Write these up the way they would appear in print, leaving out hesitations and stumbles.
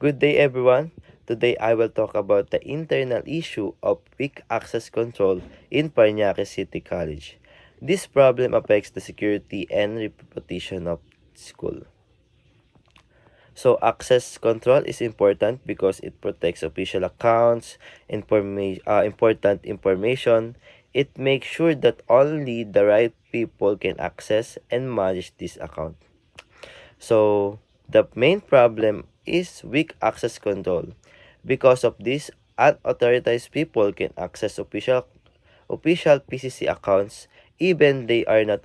Good day, everyone. Today I will talk about the internal issue of weak access control in Parañaque City College. This problem affects the security and reputation of school. So access control is important because it protects official accounts, important information. It makes sure that only the right people can access and manage this account. So the main problem is weak access control. Because of this, unauthorized people can access official PCC accounts even they are not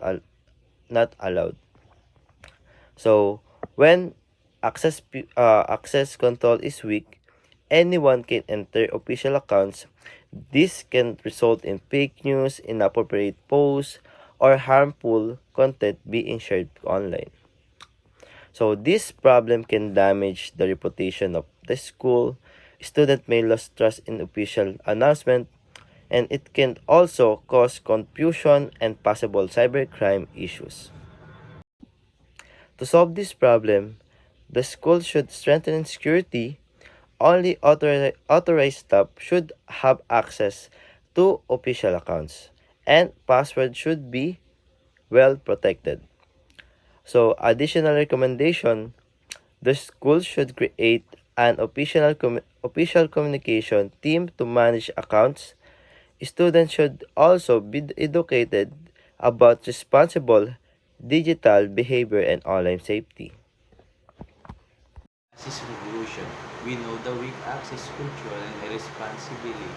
allowed. So when access control is weak, anyone can enter official accounts. This can result in fake news, inappropriate posts, or harmful content being shared online. So this problem can damage the reputation of the school. Students may lose trust in official announcement, and it can also cause confusion and possible cybercrime issues. To solve this problem, the school should strengthen security. Only authorized staff should have access to official accounts, and passwords should be well protected. So, additional recommendation: the school should create an official communication team to manage accounts. Students should also be educated about responsible digital behavior and online safety. Access revolution. We know the weak access control and irresponsibility.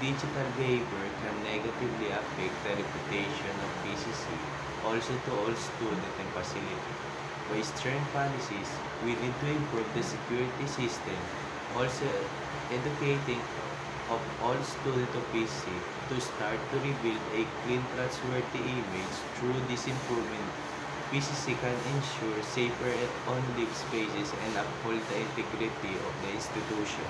Digital behavior can negatively affect the reputation of PCC, also to all students and facility. By stern policies, we need to improve the security system, also educating of all students of PCC to start to rebuild a clean, trustworthy image through this improvement. PCC can ensure safer and on-live spaces and uphold the integrity of the institution.